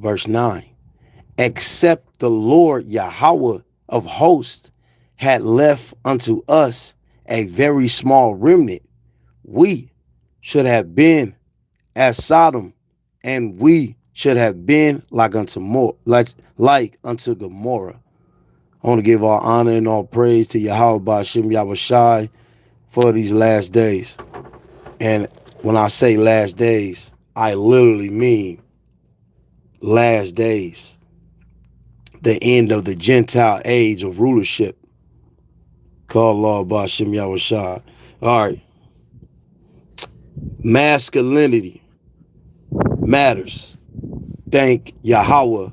verse 9. Except the Lord Yahweh of hosts had left unto us a very small remnant, we should have been as Sodom, and we should have been like unto Gomorrah. I want to give all honor and all praise to Yahweh Ba'Shem Yahushai for these last days. And when I say last days, I literally mean last days. The end of the Gentile age of rulership. Called law Ba'Shem Yahushai. All right. Masculinity matters. Thank Yahweh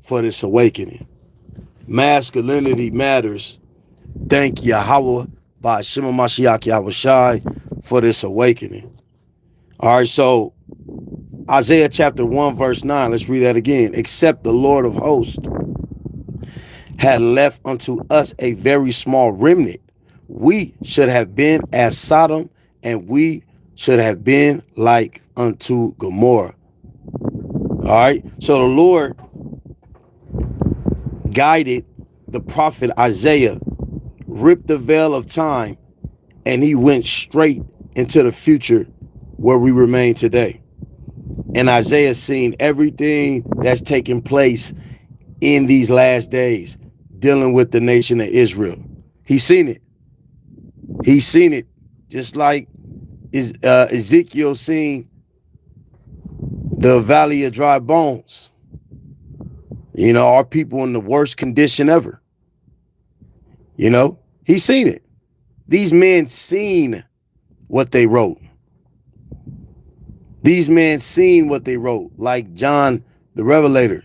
for this awakening. Masculinity matters. Thank Yahweh Ba'Shem Mashiach Yahushai for this awakening. All right, so Isaiah chapter 1 verse 9, let's read that again. Except the Lord of hosts had left unto us a very small remnant, we should have been as Sodom, and we should have been like unto Gomorrah. All right, so the Lord guided the prophet Isaiah, ripped the veil of time, and he went straight into the future where we remain today. And Isaiah seen everything that's taking place in these last days, dealing with the nation of Israel. He's seen it. He's seen it, just like Ezekiel seen the valley of dry bones. You know, our people in the worst condition ever. You know, he's seen it. These men seen what they wrote. These men seen what they wrote, like John the Revelator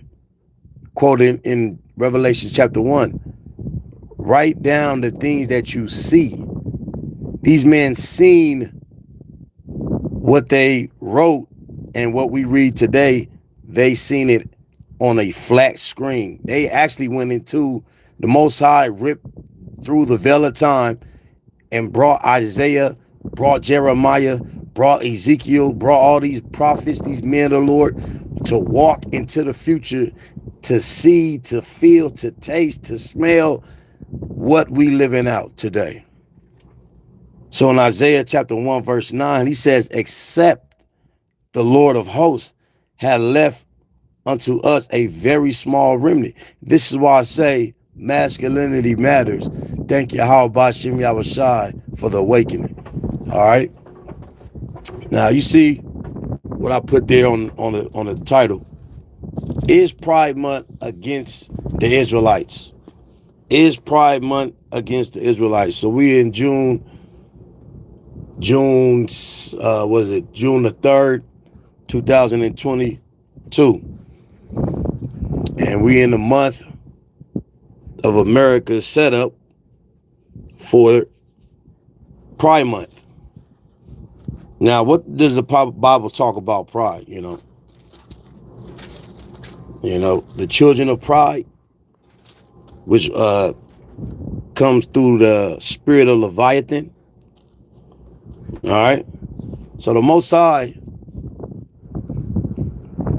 quoted in Revelation chapter 1. Write down the things that you see. These men seen what they wrote, and what we read today, they seen it on a flat screen. They actually went into the Most High, ripped through the veil of time, and brought Isaiah, brought Jeremiah, brought Ezekiel, brought all these prophets, these men of the Lord, to walk into the future, to see, to feel, to taste, to smell what we living out today. So in Isaiah chapter 1 verse 9, he says, except the Lord of hosts had left unto us a very small remnant. This is why I say masculinity matters. Thank you, Yahweh Ba'Shem Yahushai, for the awakening. All right. Now you see what I put there on the title. Is Pride Month against the Israelites? Is Pride Month against the Israelites? So we in June the 3rd, 2022. And we in the month of America's setup for Pride Month. Now, what does the Bible talk about pride? You know, the children of pride, which comes through the spirit of Leviathan. All right. So the Most High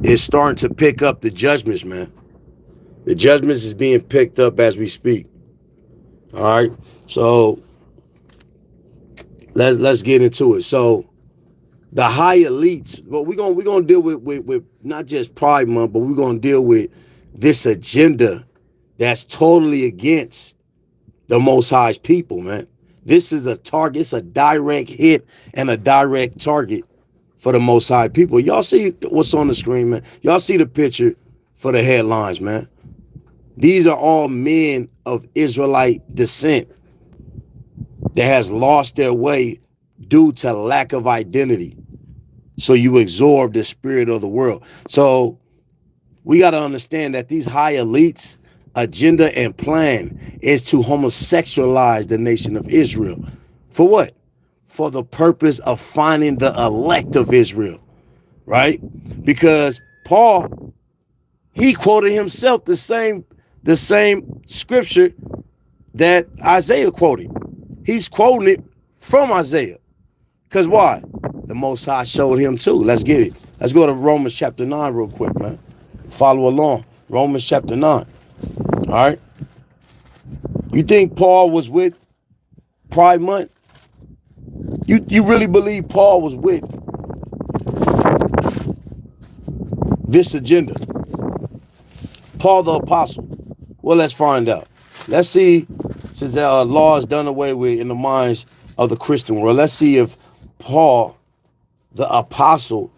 is starting to pick up the judgments, man. The judgments is being picked up as we speak. All right. So let's get into it. So the high elites, well, we're gonna deal with not just Pride Month, but we're gonna deal with this agenda that's totally against the Most High's people, man. This is a target, it's a direct hit and a direct target for the Most High people. Y'all see what's on the screen, man. Y'all see the picture for the headlines, man. These are all men of Israelite descent that has lost their way due to lack of identity. So you absorb the spirit of the world. So we got to understand that these high elites' agenda and plan is to homosexualize the nation of Israel. For what? For the purpose of finding the elect of Israel, right? Because Paul, he quoted himself the same scripture that Isaiah quoted. He's quoting it from Isaiah. Because why? The Most High showed him too. Let's get it. Let's go to Romans chapter 9 real quick, man. Follow along. Romans chapter 9. All right. You think Paul was with Pride Month? You really believe Paul was with this agenda? Paul the apostle? Well, let's find out. Let's see, since law is done away with in the minds of the Christian world, let's see if Paul the apostle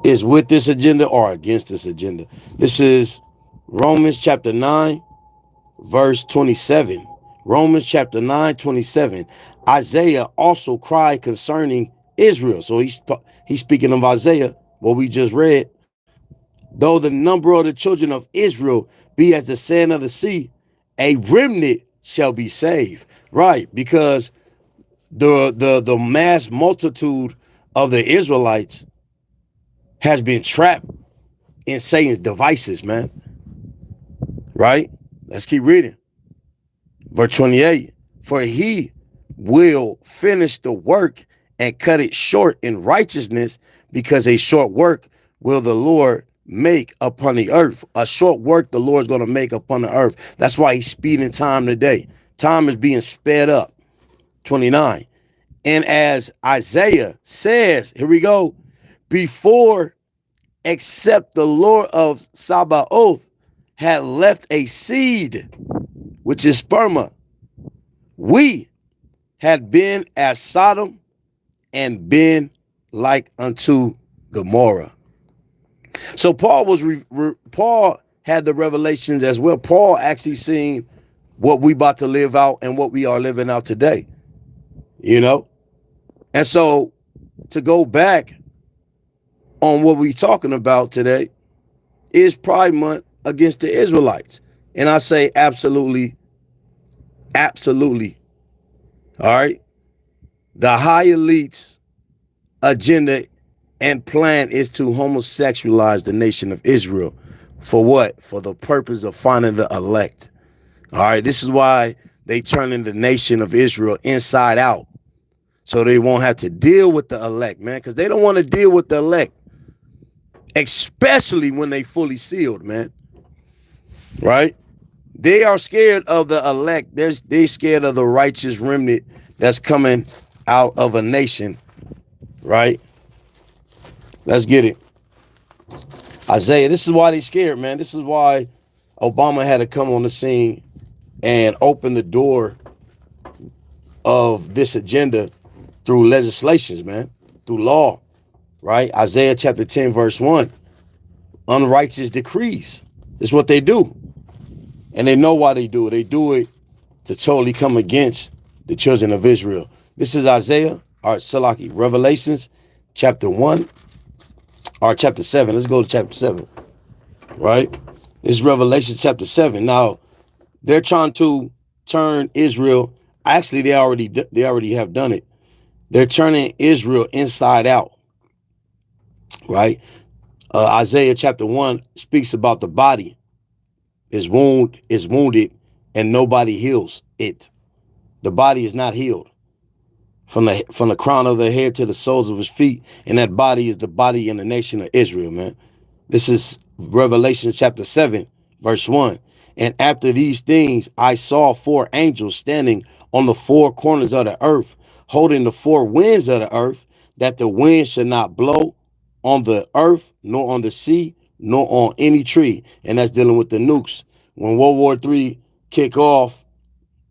is with this agenda or against this agenda. This is Romans chapter 9, verse 27. Romans chapter 9, 27. Isaiah also cried concerning Israel. So he's speaking of Isaiah, what we just read. Though the number of the children of Israel be as the sand of the sea, a remnant shall be saved. Right, because the mass multitude of the Israelites has been trapped in Satan's devices, man. Right? Let's keep reading. Verse 28. For he will finish the work and cut it short in righteousness, because a short work will the Lord make upon the earth. A short work the Lord's going to make upon the earth. That's why he's speeding time today. Time is being sped up. 29. And as Isaiah says, here we go, before, except the Lord of Sabaoth had left a seed, which is sperma, we had been as Sodom and been like unto Gomorrah. So Paul had the revelations as well. Paul actually seen what we about to live out and what we are living out today, you know? And so to go back on what we talking about today is Pride Month against the Israelites. And I say absolutely, absolutely. All right. The high elites agenda and plan is to homosexualize the nation of Israel. For what? For the purpose of finding the elect. All right. This is why they turning the nation of Israel inside out. So they won't have to deal with the elect, man, because they don't want to deal with the elect, especially when they fully sealed, man. Right? They are scared of the elect. They're scared of the righteous remnant that's coming out of a nation. Right? Let's get it. Isaiah, this is why they're scared, man. This is why Obama had to come on the scene and open the door of this agenda through legislations, man, through law, right? Isaiah chapter 10, verse 1. Unrighteous decrees. This is what they do. And they know why they do it. They do it to totally come against the children of Israel. This is Isaiah, or Salaki, Revelations chapter 1, or chapter 7. Let's go to chapter 7, right? This is Revelation chapter 7. Now, they're trying to turn Israel. Actually, they already have done it. They're turning Israel inside out, right? Isaiah chapter 1 speaks about the body is wounded and nobody heals it. The body is not healed from the crown of the head to the soles of his feet. And that body is the body in the nation of Israel, man. This is Revelation chapter 7, verse 1. And after these things, I saw 4 angels standing on the 4 corners of the earth, holding the 4 winds of the earth, that the wind should not blow on the earth, nor on the sea, nor on any tree. And that's dealing with the nukes. When World War III kick off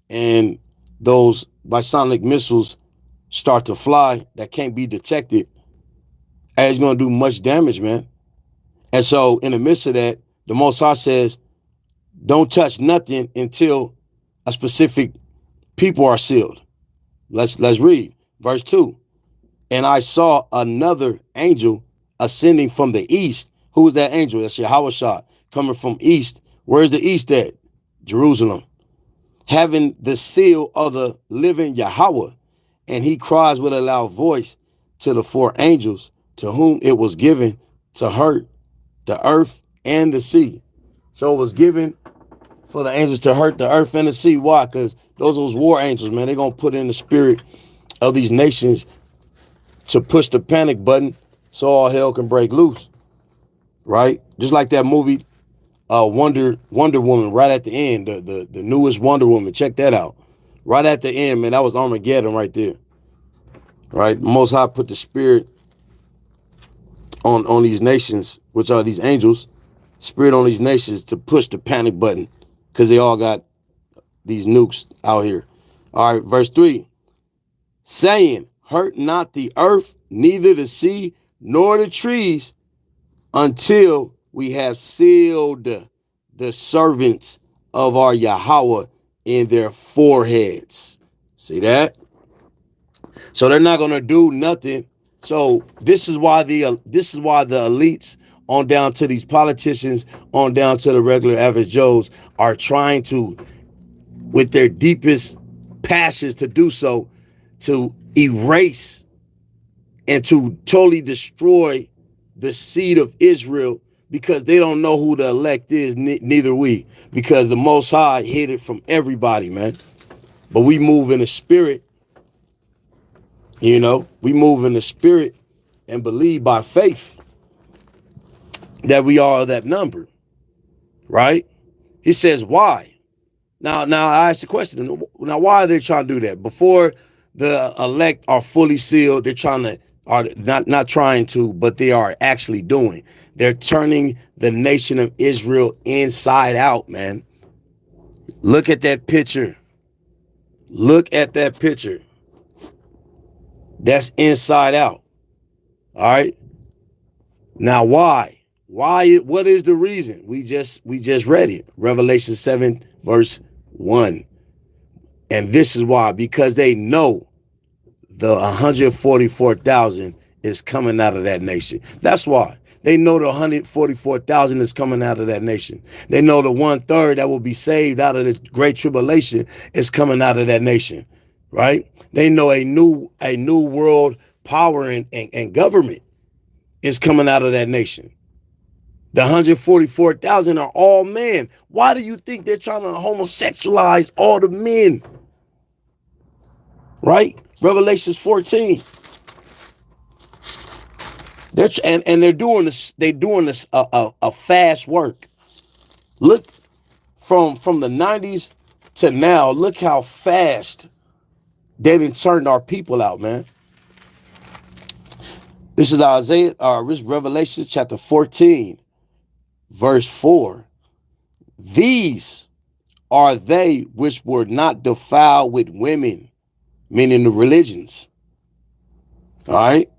and those bisonic missiles start to fly that can't be detected, it's going to do much damage, man. And so in the midst of that, the Most High says, don't touch nothing until a specific people are sealed. Let's read verse 2. And I saw another angel ascending from the east. Who is that angel? That's Yahushua coming from east. Where's the east at? Jerusalem. Having the seal of the living Yahweh. And he cries with a loud voice to the 4 angels to whom it was given to hurt the earth and the sea. So it was given for the angels to hurt the earth and the sea. Why? Because those war angels, man. They're going to put in the spirit of these nations to push the panic button so all hell can break loose. right? Just like that movie, Wonder Woman, right at the end, the newest Wonder Woman. Check that out. Right at the end, man, that was Armageddon right there. Right? Most High put the spirit on these nations, which are these angels, spirit on these nations to push the panic button because they all got these nukes out here. All right, verse 3, saying, hurt not the earth, neither the sea, nor the trees, until we have sealed the servants of our Yahweh in their foreheads. See that? So they're not gonna do nothing. So this is why the elites on down to these politicians, on down to the regular average Joes are trying to, with their deepest passions to do so, to erase and to totally destroy the seed of Israel, because they don't know who the elect is, neither we, because the Most High hid it from everybody, man. But we move in the spirit, we move in the spirit and believe by faith that we are that number, right? He says, why? Now I ask the question, now why are they trying to do that? Before the elect are fully sealed, they're trying to, are not trying to, but they are actually doing. They're turning the nation of Israel inside out, man. Look at that picture. Look at that picture. That's inside out. All right. Now, why? What is the reason? We just read it. Revelation 7, verse 1. And this is why, because they know the 144,000 is coming out of that nation. That's why. They know the 144,000 is coming out of that nation. They know the 1/3 that will be saved out of the great tribulation is coming out of that nation, right? They know a new world power and government is coming out of that nation. The 144,000 are all men. Why do you think they're trying to homosexualize all the men? Right? Revelations 14. They're doing this. They're doing this a fast work. Look, from the 90s to now. Look how fast they done turned our people out, man. This is Revelation chapter 14, verse 4. These are they which were not defiled with women, meaning the religions. All right.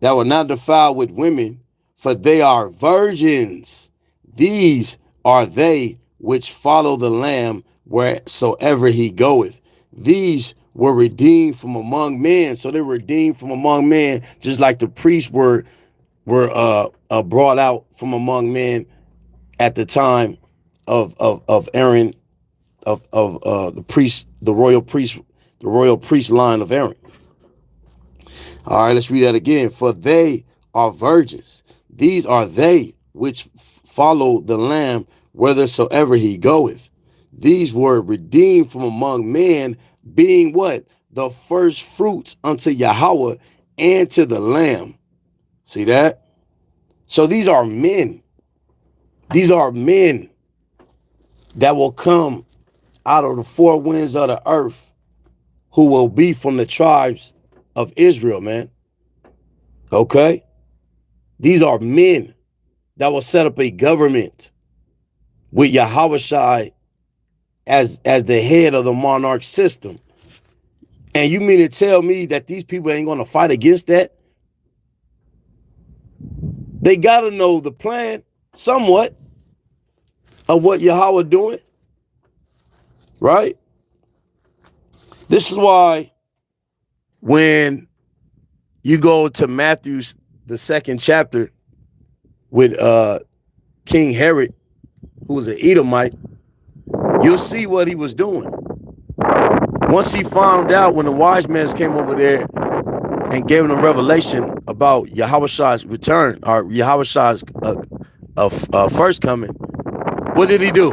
That were not defiled with women, for they are virgins. These are they which follow the Lamb wheresoever he goeth. These were redeemed from among men. So they were redeemed from among men, just like the priests were brought out from among men at the time of Aaron, of the priest, the royal priest line of Aaron. All right, let's read that again. For they are virgins. These are they which follow the Lamb whithersoever he goeth. These were redeemed from among men, being what? The first fruits unto Yahweh and to the Lamb. See that? So these are men. These are men that will come out of the four winds of the earth, who will be from the tribes of Israel, man. Okay? These are men that will set up a government with Yahweh Shai as the head of the monarch system. And you mean to tell me that these people ain't going to fight against that? They got to know the plan somewhat of what Yahweh doing, right? This is why when you go to Matthew's, the 2nd chapter, with King Herod, who was an Edomite, you'll see what he was doing. Once he found out, when the wise men came over there and gave him a revelation about Yahweh's return, or Yahweh's first coming, what did he do?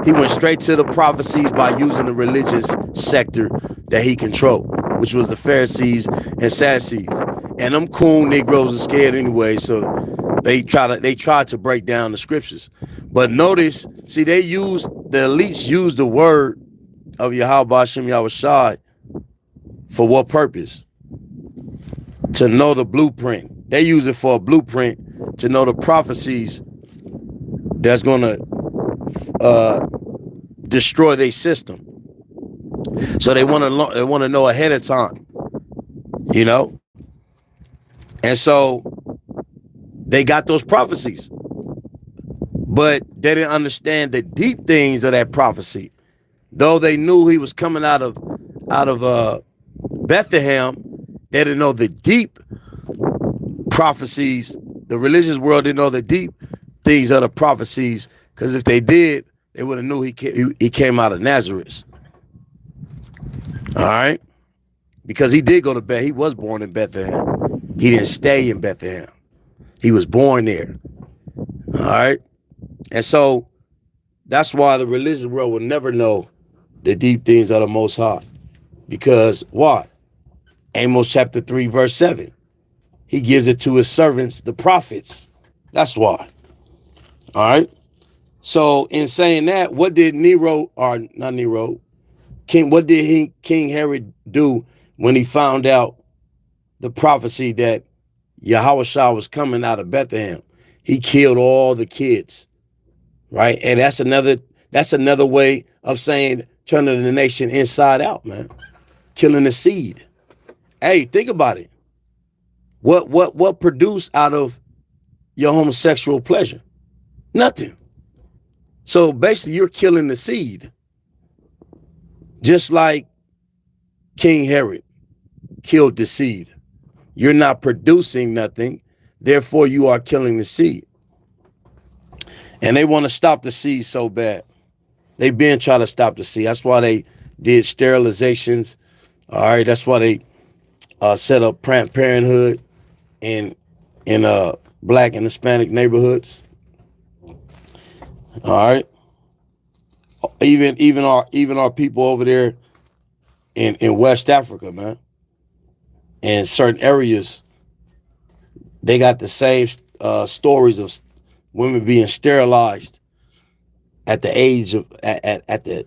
He went straight to the prophecies by using the religious sector that he controlled, which was the Pharisees and Sadducees. And them coon Negroes are scared anyway, so They try to break down the scriptures. But notice, see, the elites use the word of Yahweh Hashem Yahushai for what purpose? To know the blueprint. They use it for a blueprint to know the prophecies that's going to destroy their system. So they want to know ahead of time, you know? And so they got those prophecies, but they didn't understand the deep things of that prophecy. Though they knew he was coming out of Bethlehem, they didn't know the deep prophecies. The religious world didn't know the deep things of the prophecies, because if they did, they would have knew he came out of Nazareth. All right, because he did go to Bethlehem. He was born in Bethlehem. He didn't stay in Bethlehem. He was born there. All right, and so that's why the religious world will never know the deep things of the Most High. Because why? Amos chapter 3, verse 7. He gives it to his servants, the prophets. That's why. All right. So in saying that, what did King Herod do when he found out the prophecy that Yahushua was coming out of Bethlehem? He killed all the kids. Right. And that's another way of saying turning the nation inside out, man. Killing the seed. Hey, think about it. What produced out of your homosexual pleasure? Nothing. So basically you're killing the seed. Just like King Herod killed the seed. You're not producing nothing. Therefore, you are killing the seed. And they want to stop the seed so bad. They've been trying to stop the seed. That's why they did sterilizations. All right. That's why they set up Planned Parenthood in black and Hispanic neighborhoods. All right. Even our people over there in West Africa, man. In certain areas, they got the same stories of women being sterilized at the age of at the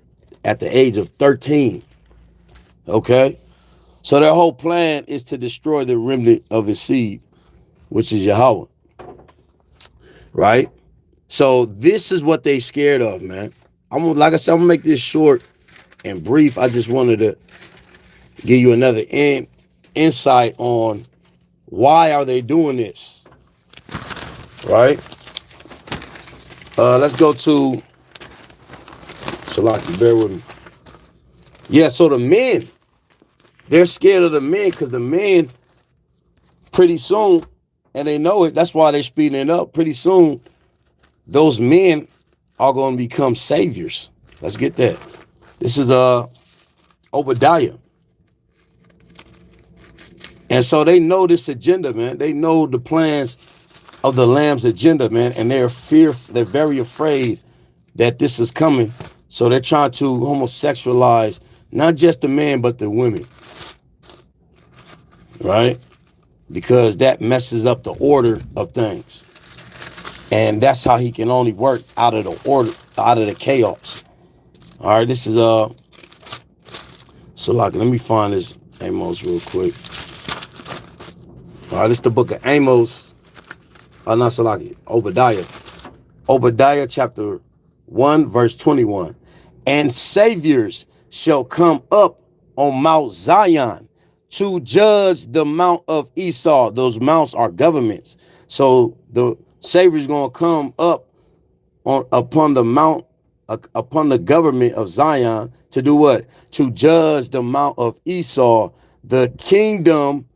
age of 13. Okay? So their whole plan is to destroy the remnant of his seed, which is Yahweh. Right? So this is what they scared of, man. Like I said, I'm gonna make this short and brief. I just wanted to give you another insight on why are they doing this. Right? Let's go to Salaki, bear with me. Yeah, so the men, they're scared of the men because the men pretty soon, and they know it, that's why they're speeding it up. Pretty soon, those men are going to become saviors. Let's get that. This is Obadiah. And so they know this agenda, man. They know the plans of the Lamb's agenda, man. And they're very afraid that this is coming. So they're trying to homosexualize not just the men, but the women. Right? Because that messes up the order of things. And that's how he can only work out of the order, out of the chaos. All right, this is so like, let me find this Amos real quick. All right, this is the book of Amos. Not Salaki, Obadiah. Obadiah chapter 1, verse 21. And saviors shall come up on Mount Zion to judge the Mount of Esau. Those mounts are governments. So the Savior's going to come up upon the mount, upon the government of Zion to do what? To judge the Mount of Esau. The kingdom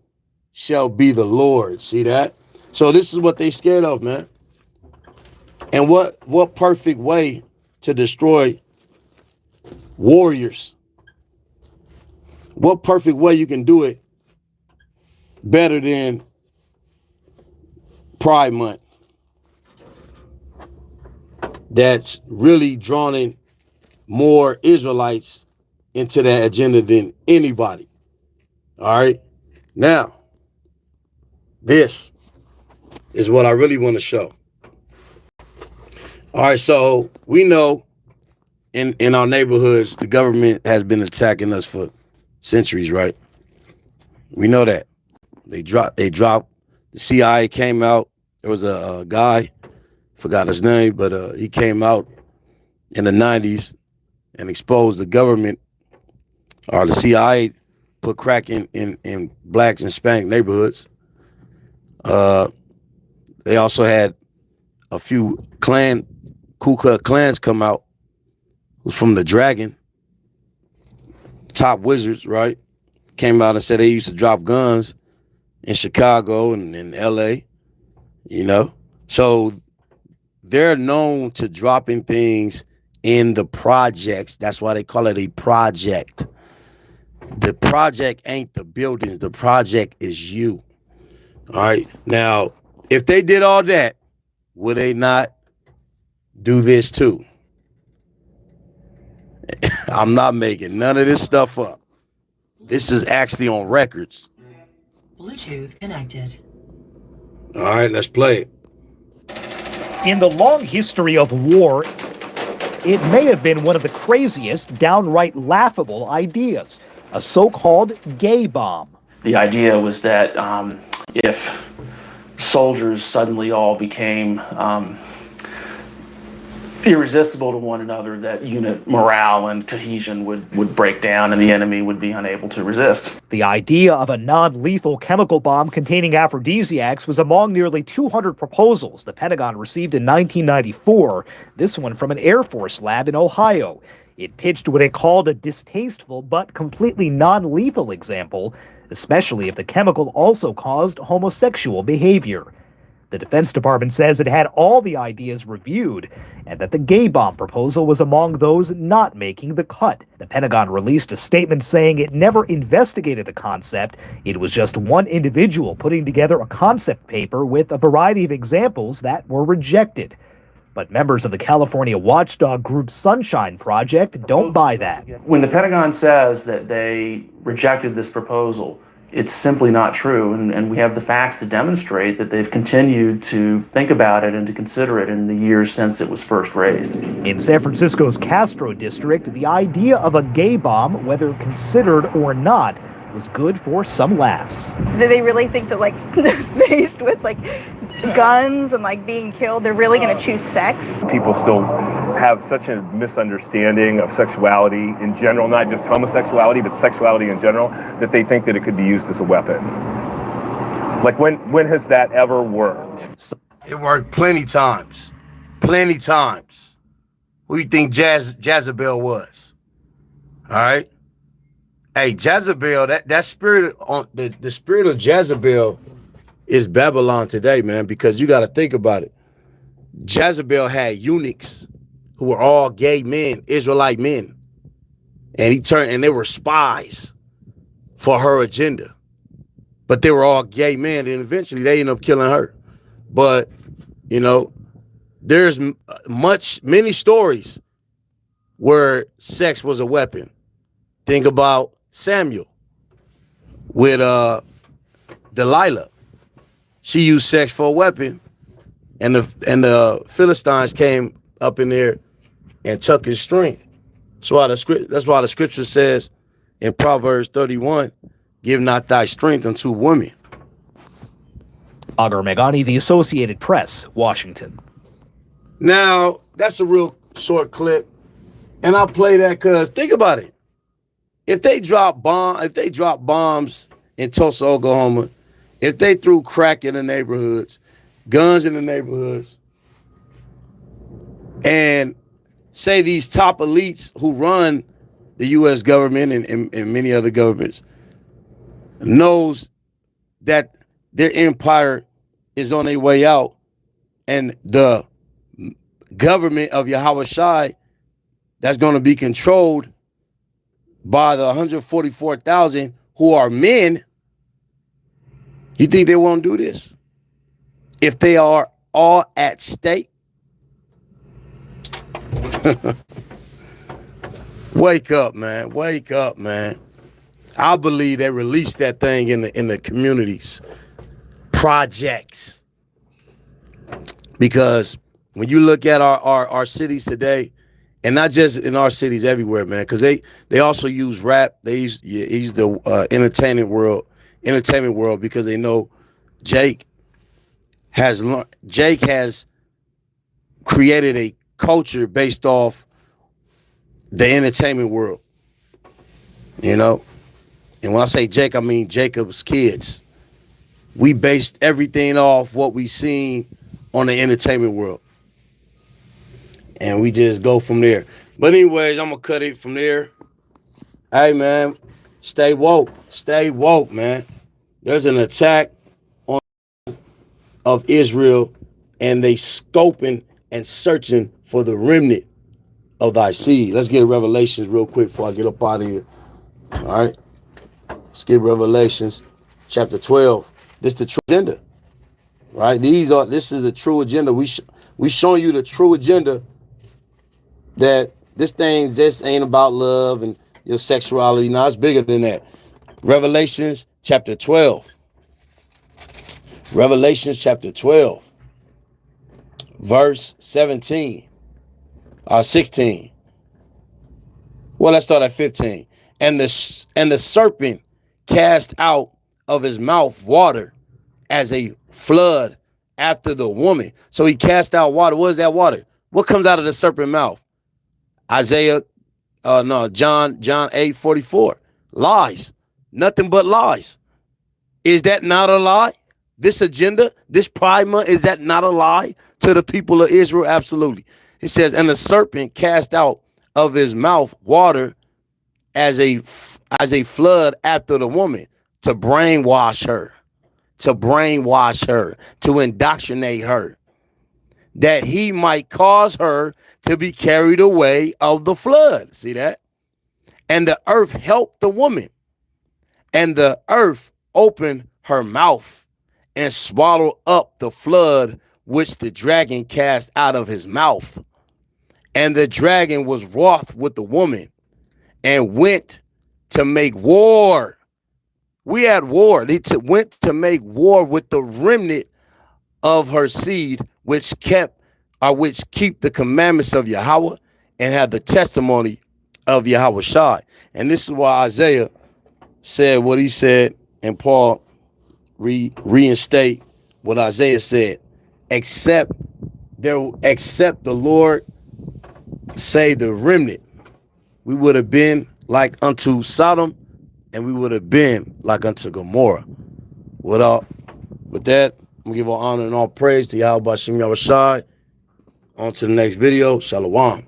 shall be the Lord. See that? So this is what they scared of, man. And what perfect way to destroy warriors? What perfect way you can do it better than Pride Month? That's really drawing more Israelites into that agenda than anybody. All right. Now, this. is what I really want to show. All right, so we know in our neighborhoods, the government has been attacking us for centuries, right? We know that. They dropped, the CIA came out. There was a guy, forgot his name, but he came out in the 90s and exposed the government, or the CIA put crack in blacks and Hispanic neighborhoods. They also had a few Ku Klux Klans come out from the Dragon, top wizards, right? Came out and said they used to drop guns in Chicago and in LA, you know? So they're known to dropping things in the projects. That's why they call it a project. The project ain't the buildings. The project is you. All right. Now, if they did all that, would they not do this too? I'm not making none of this stuff up. This is actually on records. Bluetooth connected. All right, let's play it. In the long history of war, it may have been one of the craziest, downright laughable ideas, a so-called gay bomb. The idea was that if soldiers suddenly all became irresistible to one another, that unit morale and cohesion would break down and the enemy would be unable to resist. The idea of a non-lethal chemical bomb containing aphrodisiacs was among nearly 200 proposals the Pentagon received in 1994, this one from an Air Force lab in Ohio. It pitched what it called a distasteful but completely non-lethal example, especially if the chemical also caused homosexual behavior. The Defense Department says it had all the ideas reviewed and that the gay bomb proposal was among those not making the cut. The Pentagon released a statement saying it never investigated the concept. It was just one individual putting together a concept paper with a variety of examples that were rejected. But members of the California watchdog group Sunshine Project don't buy that. When the Pentagon says that they rejected this proposal, it's simply not true, and we have the facts to demonstrate that they've continued to think about it and to consider it in the years since it was first raised. In San Francisco's Castro district, the idea of a gay bomb, whether considered or not, was good for some laughs. Do they really think that, like, faced with, like, guns and, like, being killed, they're really going to choose sex? People still have such a misunderstanding of sexuality in general, not just homosexuality, but sexuality in general, that they think that it could be used as a weapon. Like, when has that ever worked? It worked plenty times. Plenty times. Who do you think Jezebel was? All right? Hey, Jezebel, that spirit, on the spirit of Jezebel is Babylon today, man, because you got to think about it. Jezebel had eunuchs who were all gay men, Israelite men. And they were spies for her agenda. But they were all gay men, and eventually they ended up killing her. But, you know, there's many stories where sex was a weapon. Think about Samuel with Delilah. She used sex for a weapon, and the Philistines came up in there and took his strength. That's why the scripture says in Proverbs 31, "Give not thy strength unto women." Agar Megani, The Associated Press, Washington. Now, that's a real short clip, and I'll play that because think about it. If they drop bombs in Tulsa, Oklahoma, if they threw crack in the neighborhoods, guns in the neighborhoods, and say these top elites who run the U.S. government and many other governments knows that their empire is on their way out, and the government of Yahweh Shai that's going to be controlled by the 144,000 who are men, you think they won't do this? If they are all at stake? Wake up, man. Wake up, man. I believe they released that thing in the communities. Projects. Because when you look at our cities today, and not just in our cities, everywhere, man, because they also use rap. They use the entertainment world, because they know Jake has created a culture based off the entertainment world, you know. And when I say Jake, I mean Jacob's kids. We based everything off what we seen on the entertainment world, and we just go from there. But anyways, I'm gonna cut it from there. Hey man, stay woke, man. There's an attack of Israel, and they scoping and searching for the remnant of thy seed. Let's get Revelations real quick before I get up out of here. All right, let's get Revelations chapter 12. This is the true agenda, right? This is the true agenda. We showing you the true agenda, that this thing just ain't about love and your sexuality. No, it's bigger than that. Revelations chapter 12. Revelations chapter 12. Verse 17. 16. Well, let's start at 15. And the serpent cast out of his mouth water as a flood after the woman. So he cast out water. What is that water? What comes out of the serpent mouth? John 8:44. Lies. Nothing but lies. Is that not a lie? This agenda, this Pride Month, is that not a lie to the people of Israel? Absolutely. It says, and the serpent cast out of his mouth water as a flood after the woman, to brainwash her, to indoctrinate her, that he might cause her to be carried away of the flood. See that? And the earth helped the woman, and the earth opened her mouth and swallowed up the flood which the dragon cast out of his mouth. And the dragon was wroth with the woman and went to make war. We had war. They went to make war with the remnant of her seed, which keep the commandments of Yahweh and have the testimony of Yahweh Shai. And this is why Isaiah said what he said, and Paul reinstate what Isaiah said. Except the Lord save the remnant, we would have been like unto Sodom, and we would have been like unto Gomorrah. With that, I'm gonna give all honor and all praise to Yahweh Shem Yahweh Shai. On to the next video. Shalom.